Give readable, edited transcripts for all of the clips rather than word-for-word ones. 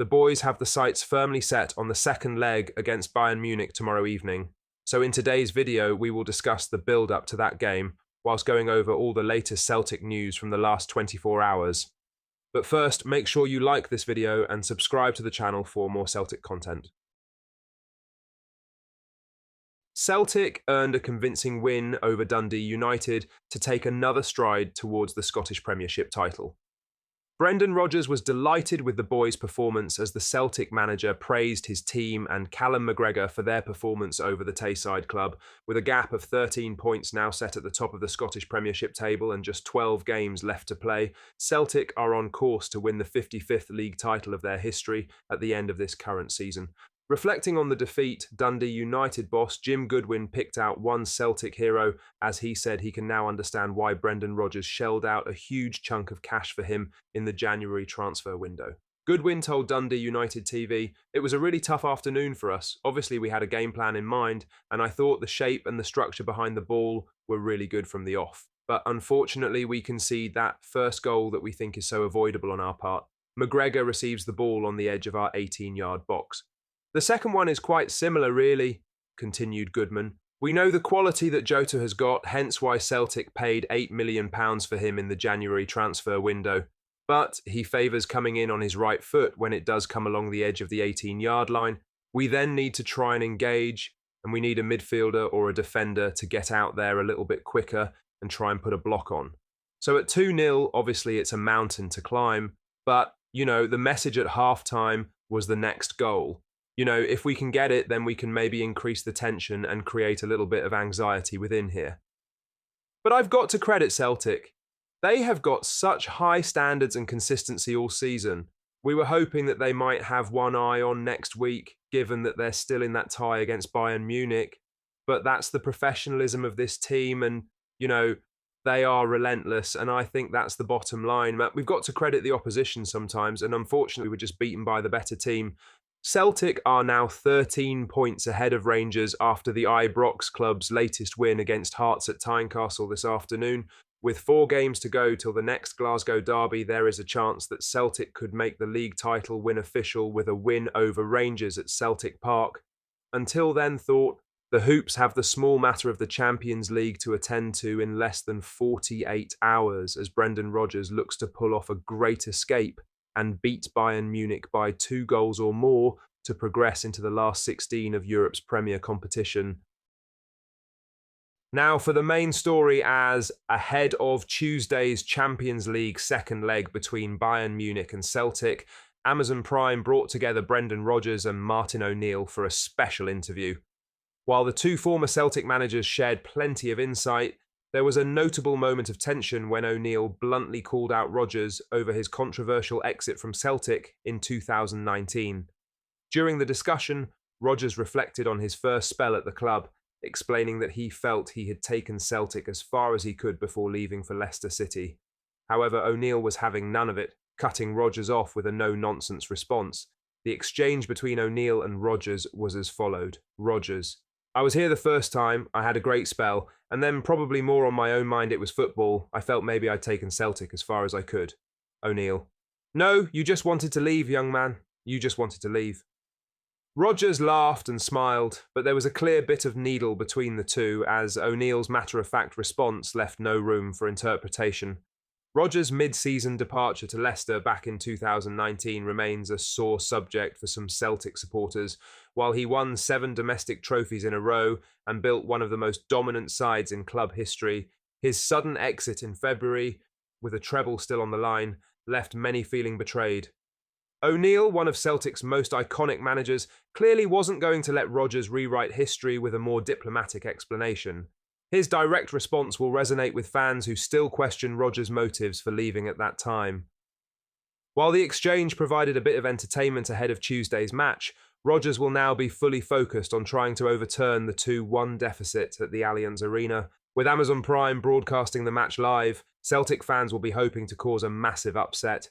The boys have the sights firmly set on the second leg against Bayern Munich tomorrow evening. So in today's video, we will discuss the build-up to that game, whilst going over all the latest Celtic news from the last 24 hours. But first, make sure you like this video and subscribe to the channel for more Celtic content. Celtic earned a convincing win over Dundee United to take another stride towards the Scottish Premiership title. Brendan Rodgers was delighted with the boys' performance as the Celtic manager praised his team and Callum McGregor for their performance over the Tayside club, with a gap of 13 points now set at the top of the Scottish Premiership table and just 12 games left to play. Celtic are on course to win the 55th league title of their history at the end of this current season. Reflecting on the defeat, Dundee United boss Jim Goodwin picked out one Celtic hero, as he said he can now understand why Brendan Rodgers shelled out a huge chunk of cash for him in the January transfer window. Goodwin told Dundee United TV, "It was a really tough afternoon for us. Obviously we had a game plan in mind, and I thought the shape and the structure behind the ball were really good from the off. But unfortunately we concede that first goal that we think is so avoidable on our part. McGregor receives the ball on the edge of our 18-yard box. The second one is quite similar, really," continued Goodman. "We know the quality that Jota has got, hence why Celtic paid £8 million for him in the January transfer window. But he favours coming in on his right foot when it does come along the edge of the 18-yard line. We then need to try and engage, and we need a midfielder or a defender to get out there a little bit quicker and try and put a block on. So at 2-0, obviously it's a mountain to climb, but, the message at half-time was the next goal. If we can get it, then we can maybe increase the tension and create a little bit of anxiety within here." But I've got to credit Celtic. They have got such high standards and consistency all season. We were hoping that they might have one eye on next week, given that they're still in that tie against Bayern Munich. But that's the professionalism of this team, and, they are relentless, and I think that's the bottom line. We've got to credit the opposition sometimes, and unfortunately we're just beaten by the better team. Celtic are now 13 points ahead of Rangers after the Ibrox club's latest win against Hearts at Tynecastle this afternoon. With 4 games to go till the next Glasgow derby, there is a chance that Celtic could make the league title win official with a win over Rangers at Celtic Park. Until then, thought, the Hoops have the small matter of the Champions League to attend to in less than 48 hours as Brendan Rodgers looks to pull off a great escape and beat Bayern Munich by 2 goals or more to progress into the last 16 of Europe's premier competition. Now for the main story, as ahead of Tuesday's Champions League second leg between Bayern Munich and Celtic, Amazon Prime brought together Brendan Rodgers and Martin O'Neill for a special interview. While the two former Celtic managers shared plenty of insight, there was a notable moment of tension when O'Neill bluntly called out Rodgers over his controversial exit from Celtic in 2019. During the discussion, Rodgers reflected on his first spell at the club, explaining that he felt he had taken Celtic as far as he could before leaving for Leicester City. However, O'Neill was having none of it, cutting Rodgers off with a no-nonsense response. The exchange between O'Neill and Rodgers was as followed. Rodgers: "I was here the first time, I had a great spell, and then probably more on my own mind it was football. I felt maybe I'd taken Celtic as far as I could." O'Neill: "No, you just wanted to leave, young man. You just wanted to leave." Rodgers laughed and smiled, but there was a clear bit of needle between the two, as O'Neill's matter-of-fact response left no room for interpretation. Rodgers' mid-season departure to Leicester back in 2019 remains a sore subject for some Celtic supporters. While he won 7 domestic trophies in a row and built one of the most dominant sides in club history, his sudden exit in February, with a treble still on the line, left many feeling betrayed. O'Neill, one of Celtic's most iconic managers, clearly wasn't going to let Rodgers rewrite history with a more diplomatic explanation. His direct response will resonate with fans who still question Rodgers' motives for leaving at that time. While the exchange provided a bit of entertainment ahead of Tuesday's match, Rodgers will now be fully focused on trying to overturn the 2-1 deficit at the Allianz Arena. With Amazon Prime broadcasting the match live, Celtic fans will be hoping to cause a massive upset.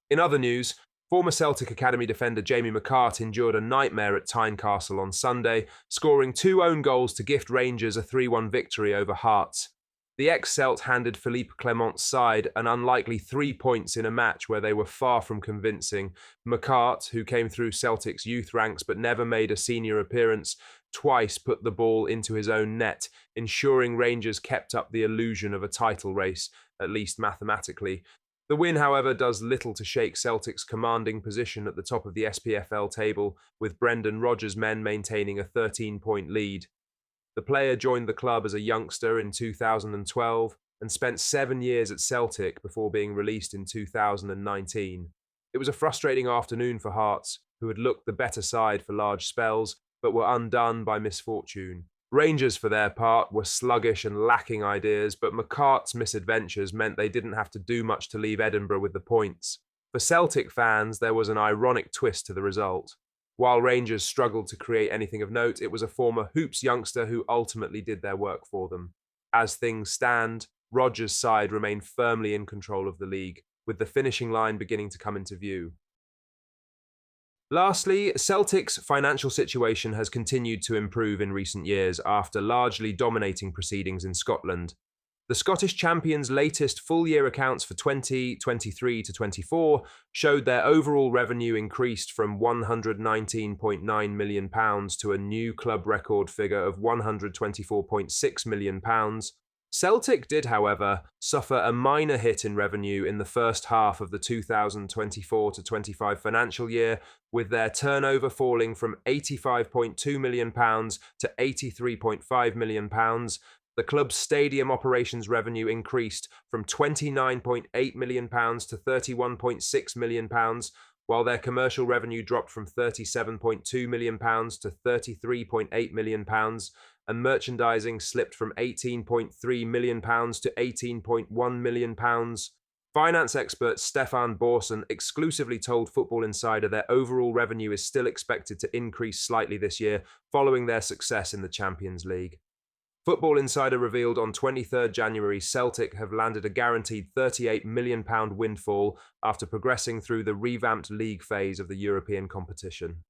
In other news, former Celtic Academy defender Jamie McCart endured a nightmare at Tynecastle on Sunday, scoring 2 own goals to gift Rangers a 3-1 victory over Hearts. The ex-Celt handed Philippe Clement's side an unlikely 3 points in a match where they were far from convincing. McCart, who came through Celtic's youth ranks but never made a senior appearance, twice put the ball into his own net, ensuring Rangers kept up the illusion of a title race, at least mathematically. The win, however, does little to shake Celtic's commanding position at the top of the SPFL table, with Brendan Rodgers' men maintaining a 13-point lead. The player joined the club as a youngster in 2012 and spent 7 years at Celtic before being released in 2019. It was a frustrating afternoon for Hearts, who had looked the better side for large spells, but were undone by misfortune. Rangers, for their part, were sluggish and lacking ideas, but McCart's misadventures meant they didn't have to do much to leave Edinburgh with the points. For Celtic fans, there was an ironic twist to the result. While Rangers struggled to create anything of note, it was a former Hoops youngster who ultimately did their work for them. As things stand, Rodgers' side remain firmly in control of the league, with the finishing line beginning to come into view. Lastly, Celtic's financial situation has continued to improve in recent years after largely dominating proceedings in Scotland. The Scottish champions' latest full-year accounts for 2023-24 showed their overall revenue increased from £119.9 million to a new club record figure of £124.6 million. Celtic did, however, suffer a minor hit in revenue in the first half of the 2024-25 financial year, with their turnover falling from £85.2 million to £83.5 million. The club's stadium operations revenue increased from £29.8 million to £31.6 million, while their commercial revenue dropped from £37.2 million to £33.8 million, and merchandising slipped from £18.3 million to £18.1 million. Finance expert Stefan Borson exclusively told Football Insider their overall revenue is still expected to increase slightly this year, following their success in the Champions League. Football Insider revealed on 23 January Celtic have landed a guaranteed £38 million windfall after progressing through the revamped league phase of the European competition.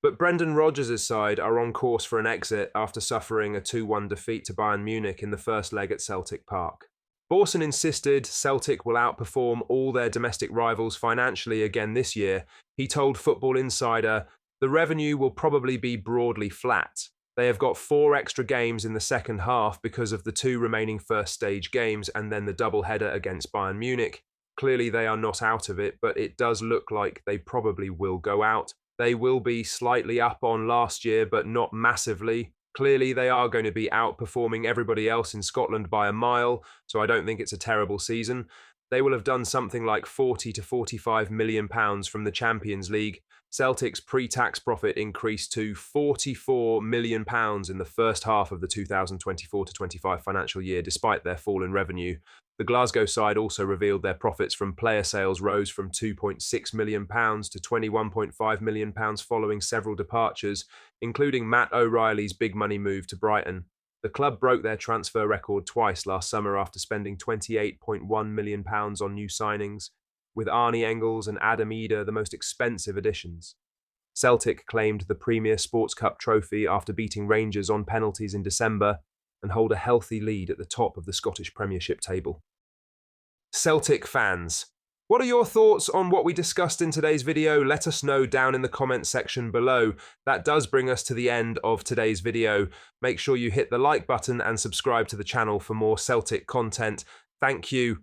But Brendan Rodgers' side are on course for an exit after suffering a 2-1 defeat to Bayern Munich in the first leg at Celtic Park. Borson insisted Celtic will outperform all their domestic rivals financially again this year. He told Football Insider, "The revenue will probably be broadly flat. They have got 4 extra games in the second half because of the 2 remaining first stage games and then the double-header against Bayern Munich. Clearly they are not out of it, but it does look like they probably will go out. They will be slightly up on last year, but not massively. Clearly they are going to be outperforming everybody else in Scotland by a mile, so I don't think it's a terrible season. They will have done something like £40 to £45 million from the Champions League. Celtic's pre-tax profit increased to £44 million in the first half of the 2024-25 financial year, despite their fall in revenue. The Glasgow side also revealed their profits from player sales rose from £2.6 million to £21.5 million following several departures, including Matt O'Reilly's big money move to Brighton. The club broke their transfer record twice last summer after spending £28.1 million on new signings, with Arnie Engels and Adam Eder the most expensive additions. Celtic claimed the Premier Sports Cup trophy after beating Rangers on penalties in December and hold a healthy lead at the top of the Scottish Premiership table. Celtic fans, what are your thoughts on what we discussed in today's video? Let us know down in the comments section below. That does bring us to the end of today's video. Make sure you hit the like button and subscribe to the channel for more Celtic content. Thank you,